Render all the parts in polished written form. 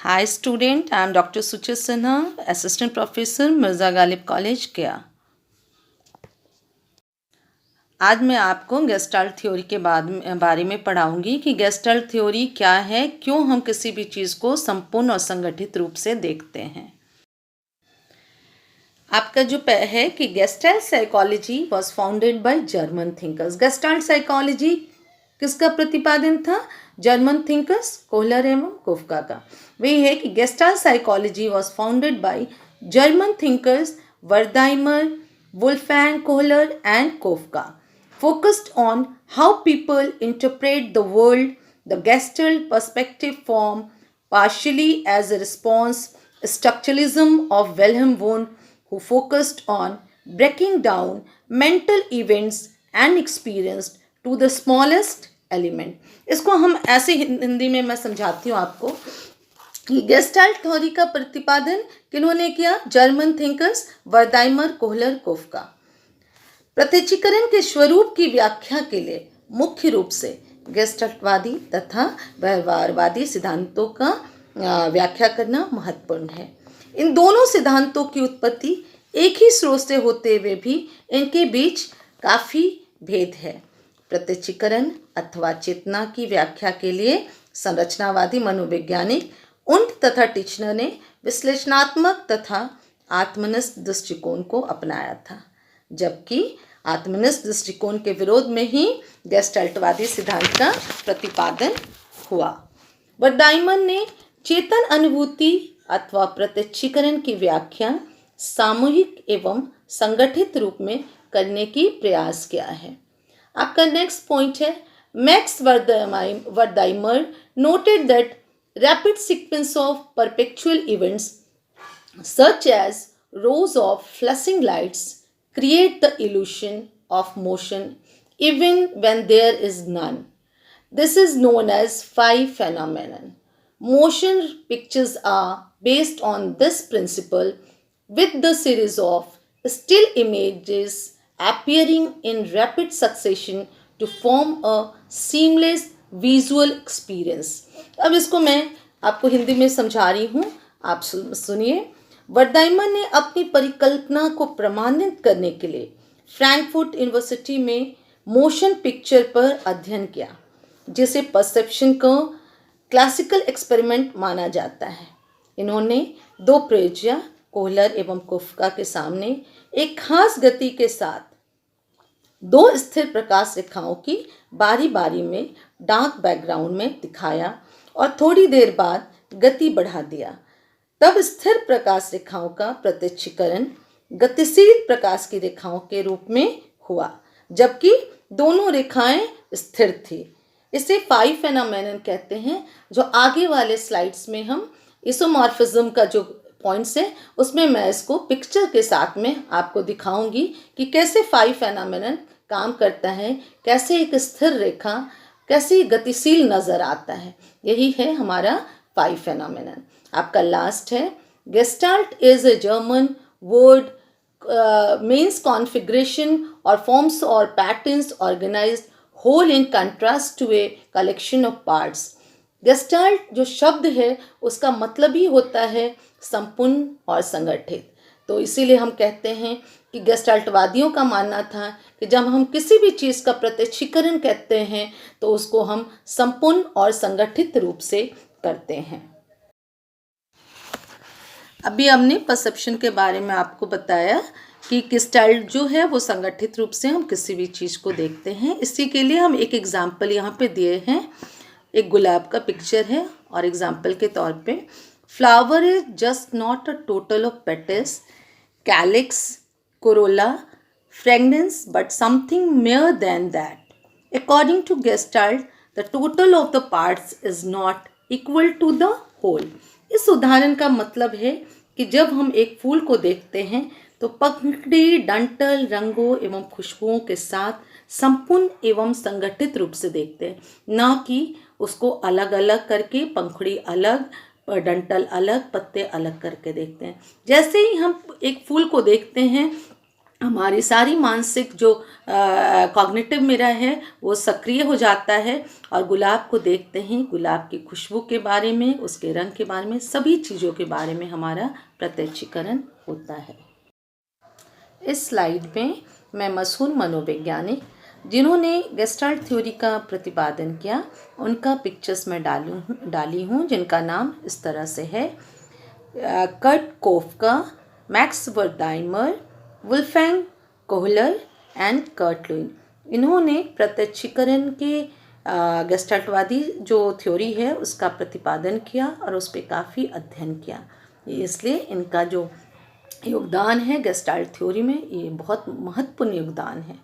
Hi student, I am Dr. Suchit Sinha, Assistant Professor, Mirza Ghalib College, गया। आज मैं आपको गेस्टाल्ट थ्योरी के बारे में पढ़ाऊंगी कि गेस्टाल्ट थ्योरी क्या है, क्यों हम किसी भी चीज़ को संपूर्ण और संगठित रूप से देखते हैं। आपका जो है कि Gestalt psychology was founded by German thinkers. Gestalt psychology किसका प्रतिपादन था? जर्मन थिंकर्स कोहलर एवं कोफका का। वही है कि Gestalt psychology was founded by German thinkers Wertheimer, Wolfgang Kohler and Koffka, focused on how people interpret the world. The Gestalt perspective form partially as a response structuralism of Wilhelm Wundt, who focused on breaking down mental events and experience to the smallest element. इसको हम ऐसे हिंदी में मैं समझाती हूँ आपको कि gestalt theory का प्रतिपादन किन्होंने किया? German thinkers Wertheimer, Kohler, Koffka. प्रत्यक्षीकरण के स्वरूप की व्याख्या के लिए मुख्य रूप से गेस्टाल्टवादी तथा व्यवहारवादी सिद्धांतों का व्याख्या करना महत्वपूर्ण है। इन दोनों सिद्धांतों की उत्पत्ति एक ही स्रोत से होते हुए भी इनके बीच काफ़ी भेद है। प्रत्यक्षीकरण अथवा चेतना की व्याख्या के लिए संरचनावादी मनोवैज्ञानिक उंट तथा टिचनर ने विश्लेषणात्मक तथा आत्मनिष्ठ दृष्टिकोण को अपनाया था, जबकि आत्मनिष्ठ दृष्टिकोण के विरोध में ही गेस्टाल्टवादी सिद्धांत का प्रतिपादन हुआ। वर्दाइमर ने चेतन अनुभूति अथवा प्रत्यक्षीकरण की व्याख्या सामूहिक एवं संगठित रूप में करने की प्रयास किया है। आपका नेक्स्ट पॉइंट है, Max Wertheimer noted that rapid sequence of perpetual events such as rows of flashing lights create the illusion of motion even when there is none. This is known as phi phenomenon. Motion pictures are based on this principle, with the series of still images appearing in rapid succession to form a seamless visual experience. अब इसको मैं आपको हिंदी में समझा रही हूँ, आप सुनिए। वर्दाइमर ने अपनी परिकल्पना को प्रमाणित करने के लिए फ्रैंकफर्ट यूनिवर्सिटी में मोशन पिक्चर पर अध्ययन किया, जिसे परसेप्शन को क्लासिकल एक्सपेरिमेंट माना जाता है। इन्होंने दो प्रयोज्य कोहलर एवं कोफका के सामने एक खास गति के साथ दो स्थिर प्रकाश रेखाओं की बारी बारी में डार्क बैकग्राउंड में दिखाया और थोड़ी देर बाद गति बढ़ा दिया। तब स्थिर प्रकाश रेखाओं का प्रत्यक्षीकरण गतिशील प्रकाश की रेखाओं के रूप में हुआ, जबकि दोनों रेखाएं स्थिर थी। इसे पाई फेनोमेनन कहते हैं, जो आगे वाले स्लाइड्स में हम इसोमॉर्फिज्म का जो पॉइंट्स है उसमें मैं इसको पिक्चर के साथ में आपको दिखाऊंगी कि कैसे पाई फेनोमेनन काम करता है, कैसे एक स्थिर रेखा कैसे गतिशील नजर आता है। यही है हमारा पाई फेनोमेनन। आपका लास्ट है, gestalt is a German word means configuration और फॉर्म्स और patterns organised whole in contrast to a collection of parts. Gestalt जो शब्द है उसका मतलब ही होता है संपूर्ण और संगठित। तो इसीलिए हम कहते हैं कि गेस्टाल्टवादियों का मानना था कि जब हम किसी भी चीज़ का प्रत्यक्षीकरण कहते हैं तो उसको हम संपूर्ण और संगठित रूप से करते हैं। अभी हमने परसेप्शन के बारे में आपको बताया कि गेस्टाल्ट जो है वो संगठित रूप से हम किसी भी चीज़ को देखते हैं। इसी के लिए हम एक एग्जाम्पल यहाँ पे दिए हैं। एक गुलाब का पिक्चर है और एग्जाम्पल के तौर पे, flower is just not a total of petals, calyx, corolla, fragrance, but something more than that. According to gestalt the total of the parts is not equal to the whole. इस उदाहरण का मतलब है कि जब हम एक फूल को देखते हैं तो पंखुड़ी, डंठल, रंगों एवं खुशबुओं के साथ संपूर्ण एवं संगठित रूप से देखते हैं, ना कि उसको अलग अलग करके, पंखुड़ी अलग, डंठल अलग, पत्ते अलग करके देखते हैं। जैसे ही हम एक फूल को देखते हैं हमारी सारी मानसिक जो कॉग्निटिव मिरर है वो सक्रिय हो जाता है और गुलाब को देखते ही गुलाब की खुशबू के बारे में, उसके रंग के बारे में, सभी चीज़ों के बारे में हमारा प्रत्यक्षीकरण होता है। इस स्लाइड में मैं मशहूर मनोवैज्ञानिक जिन्होंने गेस्टाल्ट थ्योरी का प्रतिपादन किया उनका पिक्चर्स में डाली हूँ, जिनका नाम इस तरह से है: Kurt Koffka, Max Wertheimer, Wolfgang Kohler and Kurt Lewin. इन्होंने प्रत्यक्षीकरण के गेस्टाल्टवादी जो थ्योरी है उसका प्रतिपादन किया और उस पर काफ़ी अध्ययन किया। इसलिए इनका जो योगदान है गेस्टाल्ट थ्योरी में ये बहुत महत्वपूर्ण योगदान है।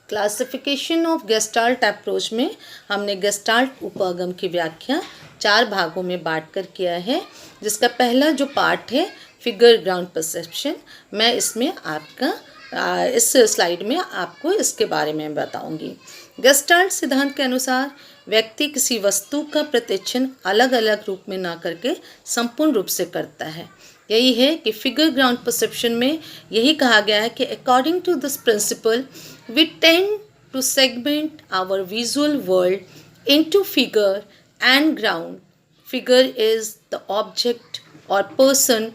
क्लासिफिकेशन ऑफ गेस्टाल्ट अप्रोच में हमने गेस्टाल्ट उपागम की व्याख्या 4 भागों में बांटकर किया है, जिसका पहला जो पार्ट है फिगर ग्राउंड परसेप्शन, मैं इसमें आपका इस स्लाइड में आपको इसके बारे में बताऊंगी। गेस्टाल्ट सिद्धांत के अनुसार व्यक्ति किसी वस्तु का प्रत्यक्षण अलग अलग रूप में ना करके संपूर्ण रूप से करता है। यही है कि फिगर ग्राउंड परसेप्शन में यही कहा गया है कि according to this principle we tend to segment our visual world into figure and ground. Figure is the object और person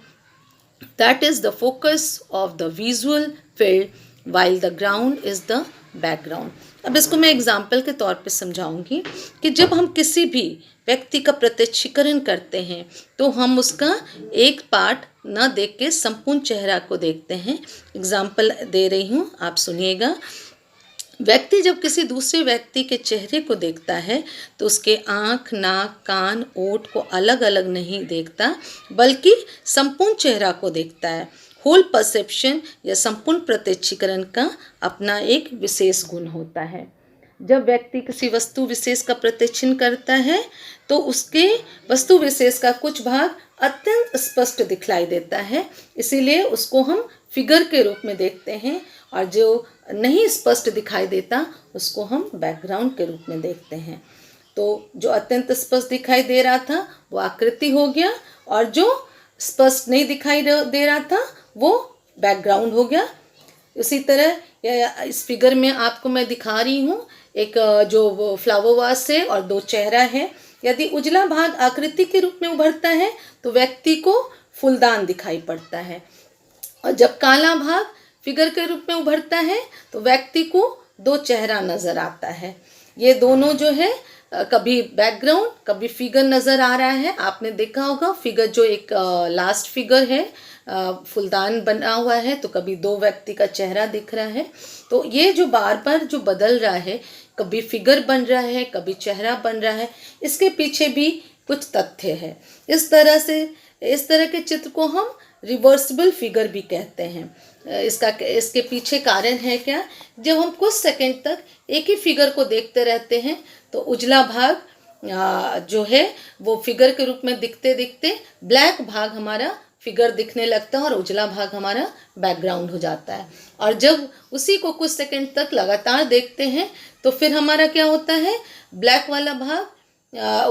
that is the focus of the visual field while the ground is the background। अब इसको मैं example के तौर पे समझाऊंगी कि जब हम किसी भी व्यक्ति का प्रत्यक्षीकरण करते हैं तो हम उसका एक पार्ट न देख के संपूर्ण चेहरा को देखते हैं। एग्जाम्पल दे रही हूँ, आप सुनिएगा। व्यक्ति जब किसी दूसरे व्यक्ति के चेहरे को देखता है तो उसके आँख, नाक, कान, ओठ को अलग अलग नहीं देखता बल्कि संपूर्ण चेहरा को देखता है। होल परसेप्शन या संपूर्ण प्रत्यक्षीकरण का अपना एक विशेष गुण होता है। जब व्यक्ति किसी वस्तु विशेष का प्रत्यक्षण करता है तो उसके वस्तु विशेष का कुछ भाग अत्यंत स्पष्ट दिखलाई देता है, इसीलिए उसको हम फिगर के रूप में देखते हैं, और जो नहीं स्पष्ट दिखाई देता उसको हम बैकग्राउंड के रूप में देखते हैं। तो जो अत्यंत स्पष्ट दिखाई दे रहा था वो आकृति हो गया, और जो स्पष्ट नहीं दिखाई दे रहा था वो बैकग्राउंड हो गया। उसी तरह इस फिगर में आपको मैं दिखा रही हूँ एक जो फ्लावर वास है और 2 चेहरा है। यदि उजला भाग आकृति के रूप में उभरता है तो व्यक्ति को फूलदान दिखाई पड़ता है, और जब काला भाग फिगर के रूप में उभरता है तो व्यक्ति को 2 चेहरा नज़र आता है। ये दोनों जो है कभी बैकग्राउंड कभी फिगर नज़र आ रहा है। आपने देखा होगा फिगर जो एक लास्ट फिगर है फूलदान बना हुआ है, तो कभी 2 व्यक्ति का चेहरा दिख रहा है। तो ये जो बार बार जो बदल रहा है, कभी फिगर बन रहा है कभी चेहरा बन रहा है, इसके पीछे भी कुछ तथ्य है। इस तरह के चित्र को हम रिवर्सिबल फिगर भी कहते हैं। इसके पीछे कारण है क्या? जब हम कुछ सेकंड तक एक ही फिगर को देखते रहते हैं तो उजला भाग जो है वो फिगर के रूप में दिखते दिखते ब्लैक भाग हमारा फिगर दिखने लगता है और उजला भाग हमारा बैकग्राउंड हो जाता है। और जब उसी को कुछ सेकंड तक लगातार देखते हैं तो फिर हमारा क्या होता है, ब्लैक वाला भाग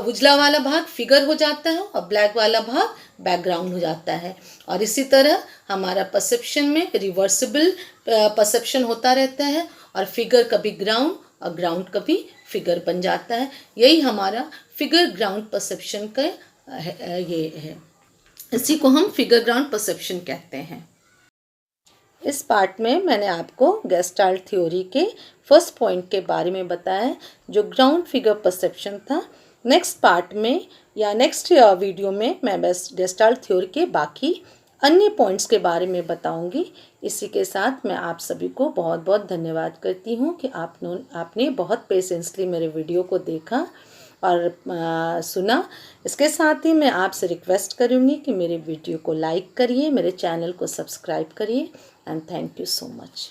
उजला वाला भाग फिगर हो जाता है और ब्लैक वाला भाग बैकग्राउंड हो जाता है। और इसी तरह हमारा परसेप्शन में रिवर्सिबल परसेप्शन होता रहता है, और फिगर कभी ग्राउंड और ग्राउंड कभी फिगर बन जाता है। यही हमारा फिगर ग्राउंड परसेप्शन का ये है, इसी को हम फिगर ग्राउंड परसेप्शन कहते हैं। इस पार्ट में मैंने आपको गेस्टाल्ट थ्योरी के फर्स्ट पॉइंट के बारे में बताया जो ग्राउंड फिगर परसेप्शन था। नेक्स्ट पार्ट में या नेक्स्ट वीडियो में मैं बस गेस्टाल्ट थ्योरी के बाकी अन्य पॉइंट्स के बारे में बताऊंगी। इसी के साथ मैं आप सभी को बहुत बहुत धन्यवाद करती हूँ कि आपने बहुत पेशेंसली मेरे वीडियो को देखा और सुना। इसके साथ ही मैं आपसे रिक्वेस्ट करूँगी कि मेरे वीडियो को लाइक करिए, मेरे चैनल को सब्सक्राइब करिए, and thank you so much.